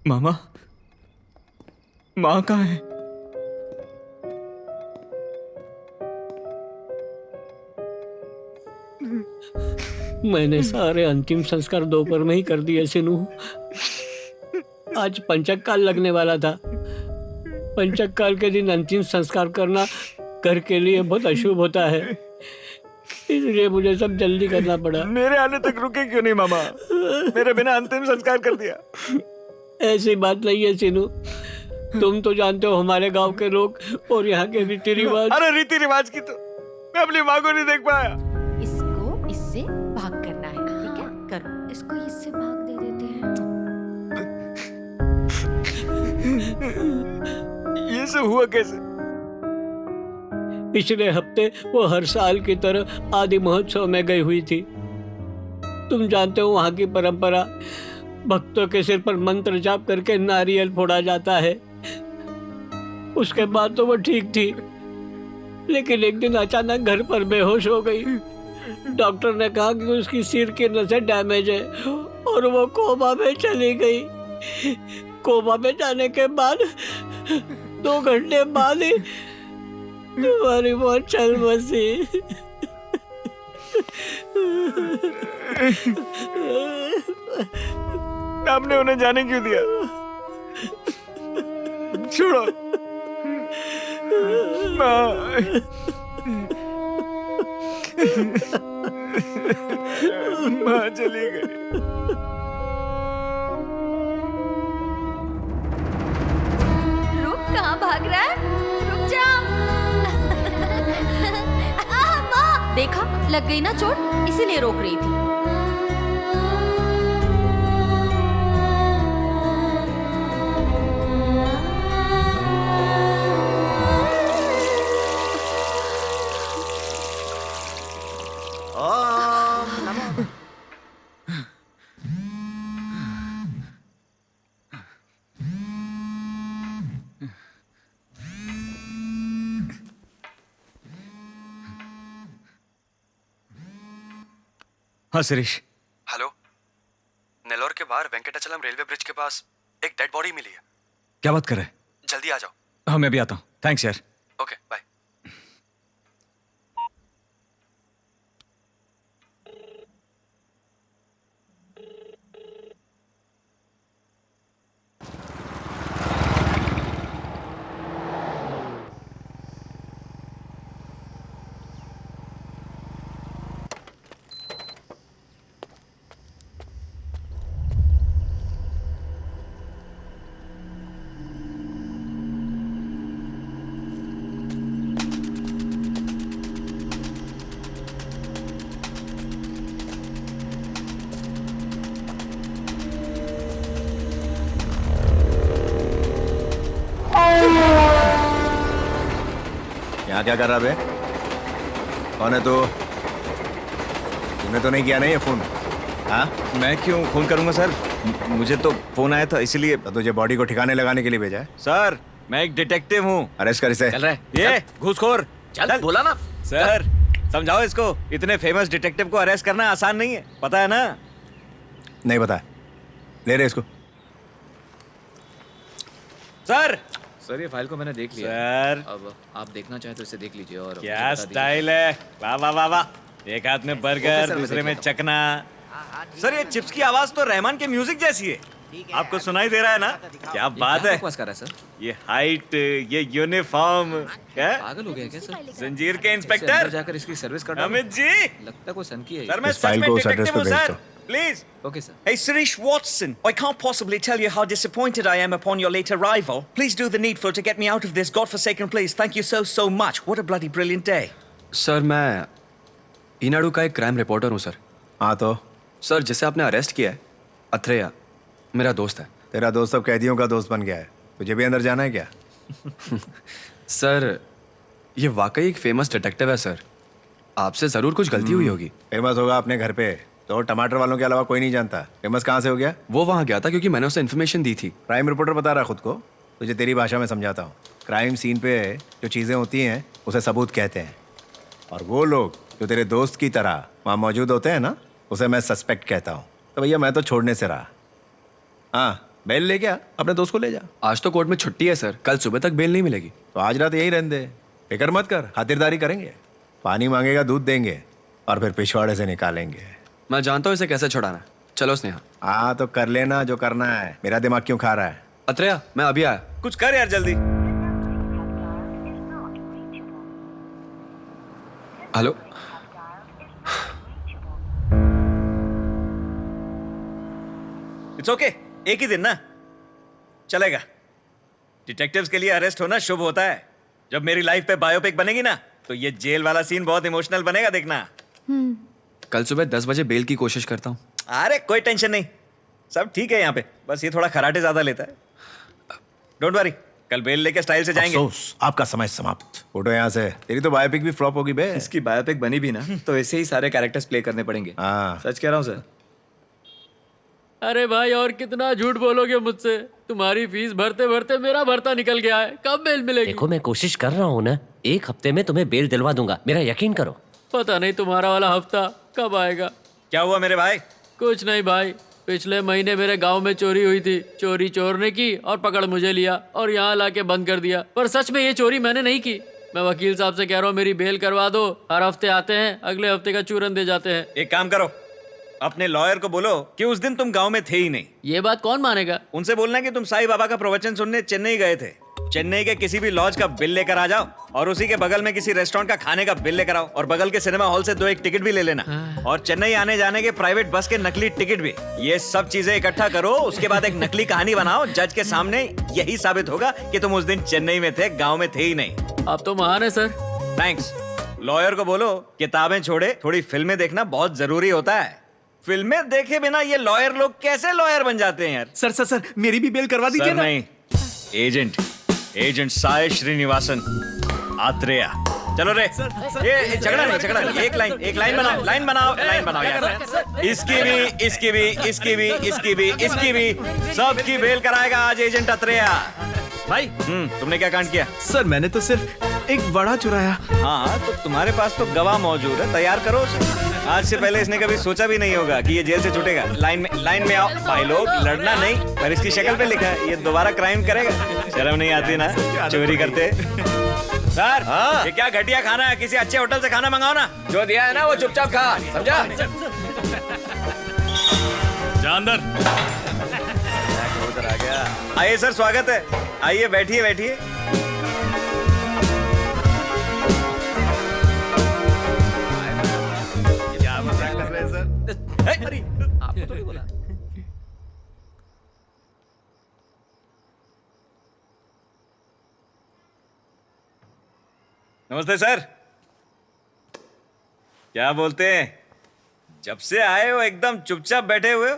मामा, माँ कहाँ है? मैंने सारे अंतिम संस्कार दोपहर में ही कर दिए सिनू। आज पंचक काल लगने वाला था। पंचक काल के दिन अंतिम संस्कार करना घर के लिए बहुत अशुभ होता है, इसलिए मुझे सब जल्दी करना पड़ा। मेरे आने तक रुके क्यों नहीं मामा? मेरे बिना अंतिम संस्कार कर दिया। ऐसी बात नहीं है सिनू, तुम तो जानते हो हमारे गांव के लोग और यहाँ के रीति रिवाज। अरे रीति रिवाज की तो मैं अपनी माँ को नहीं देख पाया। इसको इससे भाग करना है, ठीक है? करो। इसको इससे भाग दे देते हैं। ये सब हुआ कैसे? पिछले हफ्ते वो हर साल की तरह आदि महोत्सव में गई हुई थी। तुम जानते हो वहाँ की परंपरा, भक्तों के सिर पर मंत्र जाप करके नारियल फोड़ा जाता है। उसके बाद तो वो ठीक थी, लेकिन एक दिन अचानक घर पर बेहोश हो गई। डॉक्टर ने कहा कि उसकी सिर की नसें डैमेज है और वो कोमा में चली गई। कोमा में जाने के बाद 2 घंटे बाद ही तुम्हारी मौत चल बसी। आपने उन्हें जाने क्यों दिया? छोड़ो माँ। माँ चली गई। रुक, कहाँ भाग रहा है? रुक जा। माँ! देखा, लग गई ना चोट, इसीलिए रोक रही थी। हाँ शिरीष। हेलो, नेल्लोर के बाहर वेंकटाचलम रेलवे ब्रिज के पास एक डेड बॉडी मिली है। क्या बात कर रहे हैं? जल्दी आ जाओ। हाँ मैं भी आता हूँ। थैंक्स यार। Okay bye. यहाँ क्या कर रहा बे? कौन है तू? तूने तो नहीं किया नहीं ये फोन? हाँ? मैं क्यों फोन करूंगा सर? मुझे तो फोन आया था इसीलिए। तो तुझे बॉडी को ठिकाने लगाने के लिए भेजा है? सर मैं एक डिटेक्टिव हूँ। अरेस्ट कर इसे। चल रहा है ये घूसखोर। चल बोला ना। सर समझाओ इसको, इतने फेमस डिटेक्टिव को अरेस्ट करना आसान नहीं है, पता है ना? नहीं पता है। ले रहे इसको। सर सर ये फाइल को मैंने देख लिया। सर अब आप देखना चाहें तो इसे देख लीजिए और मुझे क्या बता दीजिए। स्टाइल है, वाह वाह वाह वाह। एक हाथ में बर्गर, सर, मैं दूसरे देख में लेता चकना। सर ये चिप्स की आवाज तो रहमान के म्यूजिक जैसी है। आपको सुनाई दे रहा है ना? क्या बात क्या है। बकवास कर रहा है सर? ये हाइट, ये यूनिफॉर्म। क्या पागल हो गया क्या सर? जंजीर के इससे इंस्पेक्टर अंदर जाकर इसकी सर्विस कर अमित जी। लगता है कोई सन की है सर ये। मैं इस सच फाइल में को उस एड्रेस डिटेक्टिव पे हूँ भेज सर, दो। Please. Okay sir. Hey, Sirish Watson, I can't possibly tell you how disappointed I am upon your late arrival. Please do the needful to get me out of this godforsaken place. Thank you so, so much. What a bloody brilliant day. Sir मैं ईनाडू का एक crime reporter हूँ sir. हाँ तो sir जिसे आपने arrest किया है, अथरेया, मेरा दोस्त है। तेरा दोस्त अब कैदियों का दोस्त बन गया है। तुझे भी अंदर जाना है क्या? सर ये वाकई एक फेमस डिटेक्टिव है सर। आपसे ज़रूर कुछ गलती हुई होगी। फेमस होगा अपने घर पे तो टमाटर वालों के अलावा कोई नहीं जानता। फेमस कहाँ से हो गया? वो वहाँ गया था क्योंकि मैंने उसे इन्फॉर्मेशन दी थी। क्राइम रिपोर्टर बता रहा खुद को। तुझे तेरी भाषा में समझाता हूँ। क्राइम सीन पे जो चीज़ें होती हैं उसे सबूत कहते हैं, और वो लोग जो तेरे दोस्त की तरह वहाँ मौजूद होते हैं ना, उसे मैं सस्पेक्ट कहता हूँ। तो भैया मैं तो छोड़ने से रहा। हाँ बेल लेके आ, अपने दोस्त को ले जा। आज तो कोर्ट में छुट्टी है सर, कल सुबह तक बेल नहीं मिलेगी। तो आज रात यहीं रहने दे, फिक्र मत कर, खातिरदारी करेंगे। पानी मांगेगा दूध देंगे और फिर पिछवाड़े से निकालेंगे। मैं जानता हूँ इसे कैसे छुड़ाना है। चलो स्नेहा। हाँ तो कर लेना जो करना है, मेरा दिमाग क्यों खा रहा है? अत्रेया मैं अभी आया। कुछ कर यार जल्दी। हेलो। इट्स ओके, एक ही दिन ना चलेगा। डिटेक्टिव्स के लिए अरेस्ट होना शुभ होता है। जब मेरी लाइफ पे बायोपिक बनेगी ना तो ये जेल वाला सीन बहुत इमोशनल बनेगा, देखना। कल सुबह 10 बजे बेल की कोशिश करता हूँ। अरे कोई टेंशन नहीं, सब ठीक है यहाँ पे, बस ये थोड़ा खराटे ज्यादा लेता है। डोंट वरी, कल बेल लेके स्टाइल से जाएंगे। अफसोस, आपका समय समाप्त। फोटो यहाँ से। तेरी तो बायोपिक भी फ्लॉप होगी बे। इसकी बायोपिक बनी भी ना तो ऐसे ही सारे कैरेक्टर्स प्ले करने पड़ेंगे। हाँ। सच कह रहा हूँ सर। अरे भाई और कितना झूठ बोलोगे मुझसे? तुम्हारी फीस भरते भरते मेरा भरता निकल गया है। कब बेल मिलेगी? देखो मैं कोशिश कर रहा हूँ ना, 1 हफ्ते में तुम्हें बेल दिलवा दूंगा, मेरा यकीन करो। पता नहीं तुम्हारा वाला हफ्ता कब आएगा। क्या हुआ मेरे भाई? कुछ नहीं भाई, पिछले महीने मेरे गांव में चोरी हुई थी। चोरी चोर ने की और पकड़ मुझे लिया और यहाँ लाके बंद कर दिया। पर सच में ये चोरी मैंने नहीं की। मैं वकील साहब से कह रहा हूँ मेरी बेल करवा दो। हर हफ्ते आते हैं, अगले हफ्ते का चूरन दे जाते हैं। एक काम करो, अपने लॉयर को बोलो कि उस दिन तुम गांव में थे ही नहीं। ये बात कौन मानेगा? उनसे बोलना कि तुम साईं बाबा का प्रवचन सुनने चेन्नई गए थे। चेन्नई के किसी भी लॉज का बिल लेकर आ जाओ और उसी के बगल में किसी रेस्टोरेंट का खाने का बिल लेकर आओ और बगल के सिनेमा हॉल से 2 टिकट भी ले लेना और चेन्नई आने जाने के प्राइवेट बस के नकली टिकट भी। ये सब चीजें इकट्ठा करो, उसके बाद एक नकली कहानी बनाओ। जज के सामने यही साबित होगा कि तुम उस दिन चेन्नई में थे, गाँव में थे ही नहीं। आप तो महान है सर। थैंक्स। लॉयर को बोलो किताबें छोड़े, थोड़ी फिल्में देखना बहुत जरूरी होता है। फिल्में देखे बिना ये लॉयर लोग कैसे लॉयर बन जाते हैं यार? सर मेरी भी बेल करवा दीजिए ना। नहीं, एजेंट साय श्रीनिवासन आत्रेया। चलो रे, ये झगड़ा नहीं, एक लाइन बनाओ यार। इसकी भी सबकी बेल कराएगा आज एजेंट आत्रेया। भाई तुमने क्या कांड किया? सर मैंने तो सिर्फ एक बड़ा चुराया। हाँ तो तुम्हारे पास तो गवाह मौजूद है, तैयार करो उसे। आज से पहले इसने कभी सोचा भी नहीं होगा कि ये जेल से छूटेगा। लाइन में आओ भाई लोग, लड़ना नहीं। पर इसकी शक्ल पे लिखा है ये दोबारा क्राइम करेगा। शर्म नहीं आती ना, चोरी करते। सर ये क्या घटिया खाना है, किसी अच्छे होटल से खाना मंगाओ ना। जो दिया है ना वो चुपचाप खा, समझा? जा अंदर। उधर आ गया। आइए सर, स्वागत है। आइए बैठिए। क्या मजाक कर रहे हैं सर? अरे आपको तो नहीं बोला। नमस्ते सर। क्या बोलते हैं? जब से आए हो एकदम चुपचाप बैठे हुए हो,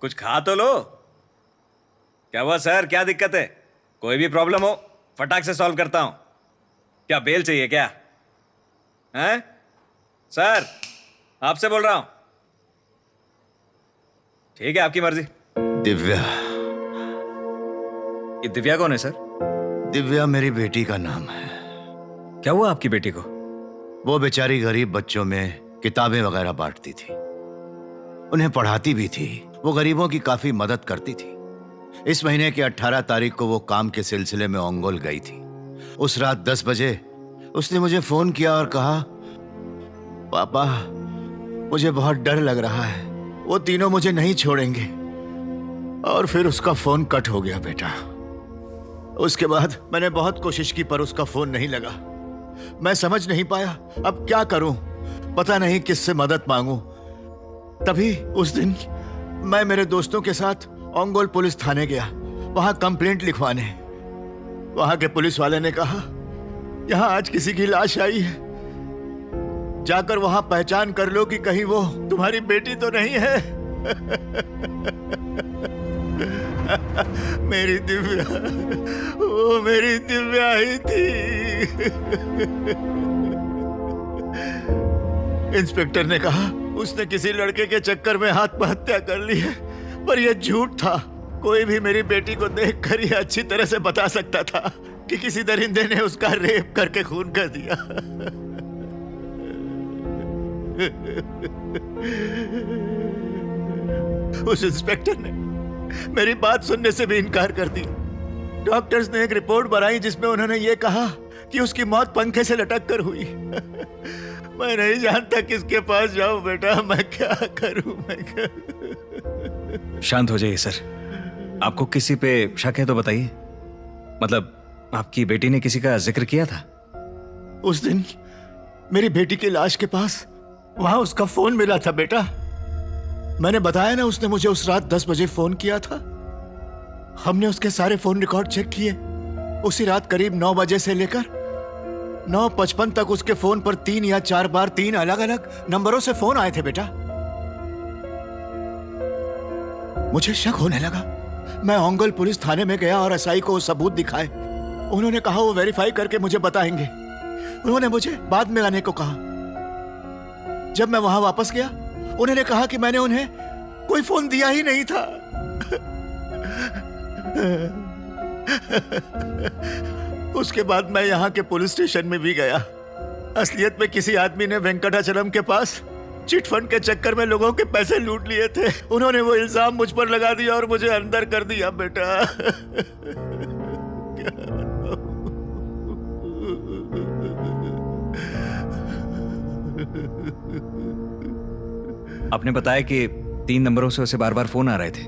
कुछ खा तो लो। क्या हुआ सर, क्या दिक्कत है? कोई भी प्रॉब्लम हो फटाक से सॉल्व करता हूं। क्या बेल चाहिए क्या? हैं सर, आपसे बोल रहा हूं। ठीक है, आपकी मर्जी। दिव्या। ये दिव्या कौन है सर? दिव्या मेरी बेटी का नाम है। क्या हुआ आपकी बेटी को? वो बेचारी गरीब बच्चों में किताबें वगैरह बांटती थी, उन्हें पढ़ाती भी थी। वो गरीबों की काफी मदद करती थी। इस महीने की 18 तारीख को वो काम के सिलसिले में ओंगोल गई थी। उस रात 10 बजे उसने मुझे फोन किया और कहा, पापा मुझे बहुत डर लग रहा है, वो तीनों मुझे नहीं छोड़ेंगे। और फिर उसका फोन कट हो गया बेटा। उसके बाद मैंने बहुत कोशिश की पर उसका फोन नहीं लगा। मैं समझ नहीं पाया अब क्या करूं, पता नहीं किससे मदद मांगूं। तभी उस दिन मैं मेरे दोस्तों के साथ ओंगोल पुलिस थाने गया, वहां कंप्लेंट लिखवाने। वहां के पुलिस वाले ने कहा, यहां आज किसी की लाश आई है, जाकर वहां पहचान कर लो कि कहीं वो तुम्हारी बेटी तो नहीं है। मेरी दिव्या, वो मेरी दिव्या ही थी। इंस्पेक्टर ने कहा उसने किसी लड़के के चक्कर में आत्महत्या कर ली है, पर यह झूठ था। कोई भी मेरी बेटी को देखकर यह अच्छी तरह से बता सकता था कि किसी दरिंदे ने उसका रेप करके खून कर दिया। उस इंस्पेक्टर ने मेरी बात सुनने से भी इनकार कर दी। डॉक्टर्स ने एक रिपोर्ट बनाई जिसमें उन्होंने ये कहा कि उसकी मौत पंखे से लटक कर हुई। मैं नहीं जानता किसके पास जाऊं बेटा, मैं क्या करूं, मैं क्या। शांत हो जाइए सर। आपको किसी पे शक है तो बताइए। मतलब आपकी बेटी ने किसी का जिक्र किया था? उस दिन मेरी बेटी की लाश के पास वहां उसका फोन मिला था बेटा। मैंने बताया ना, उसने मुझे उस रात 10 बजे फोन किया था। हमने उसके सारे फोन रिकॉर्ड चेक किए। उसी रात करीब 9 बजे से लेकर 9:55 तक उसके फोन पर 3 या 4 बार 3 अलग अलग नंबरों से फोन आए थे बेटा। मुझे शक होने लगा। मैं ओंगल पुलिस थाने में गया और एसआई को सबूत दिखाए। उन्होंने कहा वो वेरीफाई करके मुझे बताएंगे। उन्होंने मुझे बाद में आने को कहा। जब मैं वहां वापस गया, उन्होंने कहा कि मैंने उन्हें कोई फोन दिया ही नहीं था। उसके बाद मैं यहाँ के पुलिस स्टेशन में भी गया। असलियत में किसी आदमी ने वेंकटाचलम के पास चिट फंड के चक्कर में लोगों के पैसे लूट लिए थे। उन्होंने वो इल्जाम मुझ पर लगा दिया और मुझे अंदर कर दिया बेटा। आपने बताया कि 3 नंबरों से उसे बार बार फोन आ रहे थे।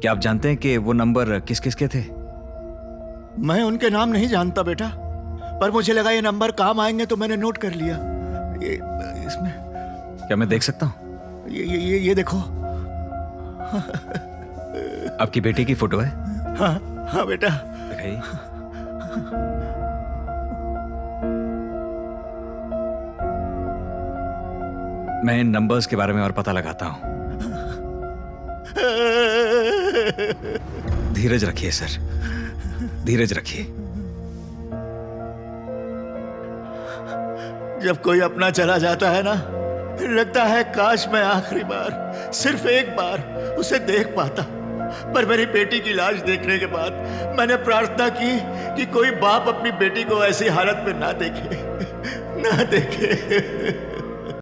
क्या आप जानते हैं कि वो नंबर किस किस के थे? मैं उनके नाम नहीं जानता बेटा, पर मुझे लगा ये नंबर काम आएंगे तो मैंने नोट कर लिया। ये इसमें क्या मैं देख सकता हूँ? ये देखो। आपकी बेटी की फोटो है? हाँ बेटा। दिखाइए। मैं इन नंबर्स के बारे में और पता लगाता हूं। धीरज रखिए सर, धीरज रखिए। जब कोई अपना चला जाता है ना, लगता है काश मैं आखिरी बार, सिर्फ एक बार उसे देख पाता। पर मेरी बेटी की लाश देखने के बाद मैंने प्रार्थना की कि कोई बाप अपनी बेटी को ऐसी हालत में ना देखे, ना देखे।